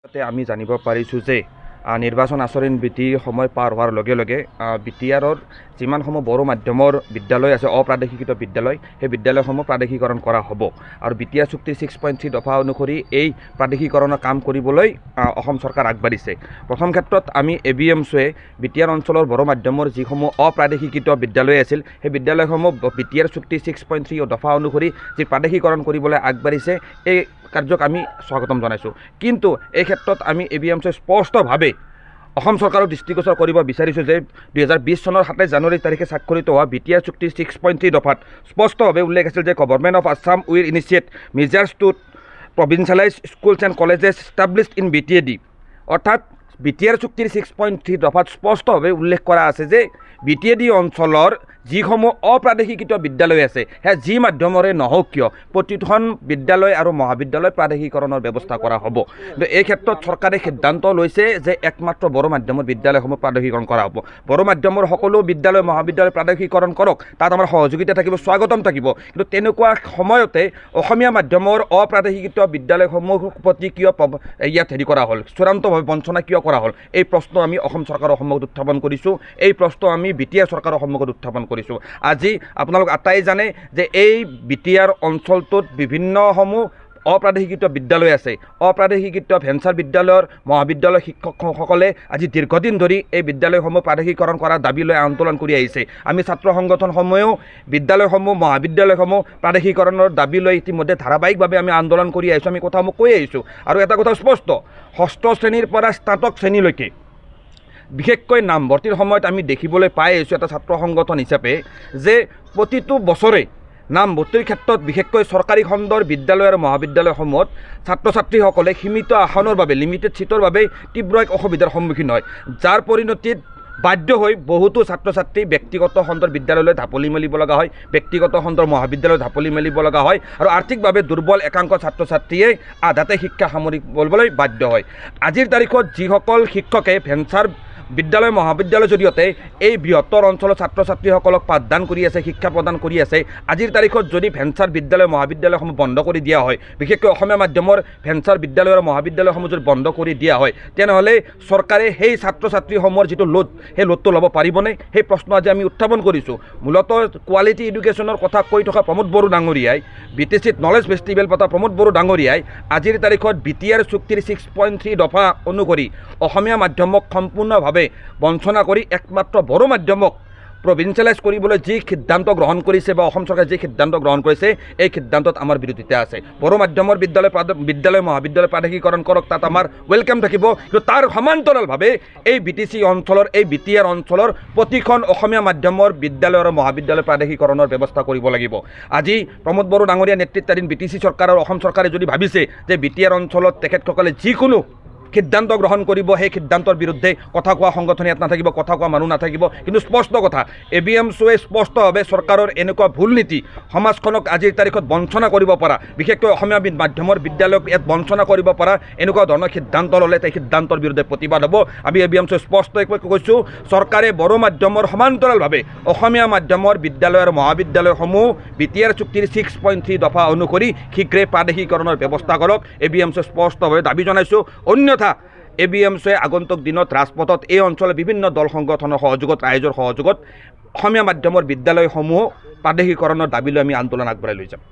আমি জানিব পাৰিছোঁ যে নিৰ্বাচন আচৰণ বিধিৰ সময় পাৰ হোৱাৰ লগে লগে বিটিআৰৰ যিমানসমূহ বড়ো মাধ্যমৰ বিদ্যালয় আছে অপ্ৰাদেশিকৃত বিদ্যালয় সেই বিদ্যালয়সমূহ প্ৰাদেশিকৰণ কৰা হ'ব আৰু বিটিআৰ চুক্তিৰ 6.3 দফা অনুসৰি এই প্ৰাদেশিকৰণৰ কাম কৰিবলৈ অসম চৰকাৰ আগবাঢ়িছে। প্ৰথম ক্ষেত্ৰত আমি ABMCয়ে বিটিআৰ অঞ্চলৰ বড়ো মাধ্যমৰ যিসমূহ অপ্ৰাদেশিকৃত বিদ্যালয় আছিল সেই বিদ্যালয়সমূহ বিটিআৰ চুক্তিৰ 6.3 দফা অনুসৰি যি প্ৰাদেশিকৰণ কৰিবলৈ আগবাঢ়িছে এই কাৰ্যক আমি স্বাগতম জনাইছোঁ। কিন্তু এই ক্ষেত্ৰত আমি ABMCয়ে স্পষ্টভাৱে অসম চৰকাৰক দৃষ্টিগোচৰ কৰিব বিচাৰিছোঁ যে 2020 চনৰ 27 জানুৱাৰী তাৰিখে স্বাক্ষৰিত হোৱা বিটিআৰ চুক্তিৰ 6.3 দফাত স্পষ্টভাৱে উল্লেখ আছিল যে government of Assam will initiate measures to provincialize schools and colleges established in BTAD। অৰ্থাৎ বিটিআৰ চুক্তিৰ 6.3 দফাত স্পষ্টভাৱে উল্লেখ কৰা আছে যে BTAD অঞ্চলৰ যিসমূহ অপ্ৰাদেশিকৃত বিদ্যালয় আছে সেয়া যি মাধ্যমৰে নহওক কিয় প্ৰতিখন বিদ্যালয় আৰু মহাবিদ্যালয় প্ৰাদেশিকৰণৰ ব্যৱস্থা কৰা হ'ব। কিন্তু এই ক্ষেত্ৰত চৰকাৰে সিদ্ধান্ত লৈছে যে একমাত্ৰ বড়ো মাধ্যমৰ বিদ্যালয়সমূহ প্ৰাদেশিকৰণ কৰা হ'ব। বড়ো মাধ্যমৰ সকলো বিদ্যালয় মহাবিদ্যালয় প্ৰাদেশিকৰণ কৰক, তাত আমাৰ সহযোগিতা থাকিব, স্বাগতম থাকিব। কিন্তু তেনেকুৱা সময়তে অসমীয়া মাধ্যমৰ অপ্ৰাদেশিকৃত বিদ্যালয়সমূহ প্ৰতি কিয় ইয়াত কৰা হ'ল, চূড়ান্তভাৱে বঞ্চনা কিয় কৰা হ'ল, এই প্ৰশ্ন আমি অসম চৰকাৰৰ সন্মুখত উত্থাপন কৰিছোঁ। এই প্ৰশ্ন আমি বিটিআৰ চৰকাৰৰ সন্মুখত উত্থাপন কৰিছোঁ। আজি আপোনালোক আটাই জানে যে এই বিটিআৰ অঞ্চলটোত বিভিন্নসমূহ অপ্ৰাদেশিকৃত বিদ্যালয় আছে। অপ্ৰাদেশিকৃত ভেঞ্চাৰ বিদ্যালয়ৰ মহাবিদ্যালয় শিক্ষকসকলে আজি দীৰ্ঘদিন ধৰি এই বিদ্যালয়সমূহ প্ৰাদেশিকৰণ কৰাৰ দাবী লৈ আন্দোলন কৰি আহিছে। আমি ছাত্ৰ সংগঠনসমূহেও বিদ্যালয়সমূহ মহাবিদ্যালয়সমূহ প্ৰাদেশিকৰণৰ দাবী লৈ ইতিমধ্যে ধাৰাবাহিকভাৱে আমি আন্দোলন কৰি আহিছোঁ। আমি কথাসমূহ কৈ আহিছোঁ আৰু এটা কথা স্পষ্ট, ষষ্ঠ শ্ৰেণীৰ পৰা স্নাতক শ্ৰেণীলৈকে বিশেষকৈ নামভৰ্তিৰ সময়ত আমি দেখিবলৈ পাই আহিছোঁ এটা ছাত্ৰ সংগঠন হিচাপে যে প্ৰতিটো বছৰে নামভৰ্তিৰ ক্ষেত্ৰত বিশেষকৈ চৰকাৰী খণ্ডৰ বিদ্যালয় আৰু মহাবিদ্যালয়সমূহত ছাত্ৰ ছাত্ৰীসকলে সীমিত আসনৰ বাবে লিমিটেড ছিটৰ বাবে তীব্ৰ এক অসুবিধাৰ সন্মুখীন হয়, যাৰ পৰিণতিত বাধ্য হৈ বহুতো ছাত্ৰ ছাত্ৰী ব্যক্তিগত খণ্ডৰ বিদ্যালয়লৈ ঢাপলি মেলিব লগা হয়, ব্যক্তিগত খণ্ডৰ মহাবিদ্যালয়ত ঢাপলি মেলিব লগা হয় আৰু আৰ্থিকভাৱে দুৰ্বল একাংশ ছাত্ৰ ছাত্ৰীয়ে আধাতে শিক্ষা সামৰিবলৈ বাধ্য হয়। আজিৰ তাৰিখত যিসকল শিক্ষকে ভেঞ্চাৰ বিদ্যালয় মহাবিদ্যালয়ৰ জৰিয়তে এই বৃহত্তৰ অঞ্চলৰ ছাত্ৰ ছাত্ৰীসকলক পাঠদান কৰি আছে, শিক্ষা প্ৰদান কৰি আছে, আজিৰ তাৰিখত যদি ভেঞ্চাৰ বিদ্যালয় মহাবিদ্যালয়সমূহ বন্ধ কৰি দিয়া হয়, বিশেষকৈ অসমীয়া মাধ্যমৰ ভেঞ্চাৰ বিদ্যালয় আৰু মহাবিদ্যালয়সমূহ যদি বন্ধ কৰি দিয়া হয়, তেনেহ'লে চৰকাৰে সেই ছাত্ৰ ছাত্ৰীসমূহৰ যিটো লোড সেই লোডটো ল'ব পাৰিবনে? সেই প্ৰশ্ন আজি আমি উত্থাপন কৰিছোঁ। মূলতঃ কোৱালিটি এডুকেশ্যনৰ কথা কৈ থকা প্ৰমোদ বড়ো ডাঙৰীয়াই, BTCত নলেজ ফেষ্টিভেল পতা প্ৰমোদ বড়ো ডাঙৰীয়াই আজিৰ তাৰিখত বিটিআৰ চুক্তিৰ 6.3 দফা অনুসৰি অসমীয়া মাধ্যমক সম্পূৰ্ণভাৱে বঞ্চনা কৰি একমাত্ৰ বড়ো মাধ্যমক প্ৰভিঞ্চিয়েলাইজ কৰিবলৈ যি সিদ্ধান্ত গ্ৰহণ কৰিছে বা অসম চৰকাৰে যি সিদ্ধান্ত গ্ৰহণ কৰিছে এই সিদ্ধান্তত আমাৰ বিৰোধিতা আছে। বড়ো মাধ্যমৰ বিদ্যালয় মহাবিদ্যালয় প্ৰাদেশিকৰণ কৰক, তাত আমাৰ ৱেলকাম থাকিব। কিন্তু তাৰ সমান্তৰালভাৱে এই BTC অঞ্চলৰ এই বিটিআৰ অঞ্চলৰ প্ৰতিখন অসমীয়া মাধ্যমৰ বিদ্যালয় আৰু মহাবিদ্যালয় প্ৰাদেশিকৰণৰ ব্যৱস্থা কৰিব লাগিব। আজি প্ৰমোদ বড়ো ডাঙৰীয়া নেতৃত্বাধীন BTC চৰকাৰ আৰু অসম চৰকাৰে যদি ভাবিছে যে বিটিআৰ অঞ্চলত তেখেতসকলে যিকোনো সিদ্ধান্ত গ্ৰহণ কৰিব, সেই সিদ্ধান্তৰ বিৰুদ্ধে কথা কোৱা সংগঠন ইয়াত নাথাকিব, কথা কোৱা মানুহ নাথাকিব। কিন্তু স্পষ্ট কথা, ABMCয়ে স্পষ্টভাৱে চৰকাৰৰ এনেকুৱা ভুল নীতি সমাজখনক আজিৰ তাৰিখত বঞ্চনা কৰিব পৰা, বিশেষকৈ অসমীয়া মাধ্যমৰ বিদ্যালয়ক ইয়াত বঞ্চনা কৰিব পৰা এনেকুৱা ধৰণৰ সিদ্ধান্ত ল'লে সেই সিদ্ধান্তৰ বিৰুদ্ধে প্ৰতিবাদ হ'ব। আমি ABMCয়ে স্পষ্টকৈ কৈছোঁ, চৰকাৰে বড়ো মাধ্যমৰ সমান্তৰালভাৱে অসমীয়া মাধ্যমৰ বিদ্যালয় আৰু মহাবিদ্যালয়সমূহ বিটিআৰ চুক্তিৰ 6.3 দফা অনুসৰি শীঘ্ৰে প্ৰাদেশিকৰণৰ ব্যৱস্থা কৰক। ABMCয়ে স্পষ্টভাৱে দাবী জনাইছোঁ। অন্যথা ABMCয়ে আগন্তুক দিনত ৰাজপথত এই অঞ্চলৰ বিভিন্ন দল সংগঠনৰ সহযোগত, ৰাইজৰ সহযোগত অসমীয়া মাধ্যমৰ বিদ্যালয়সমূহ প্ৰাদেশিকৰণৰ দাবী লৈ আমি আন্দোলন আগবঢ়াই লৈ যাম।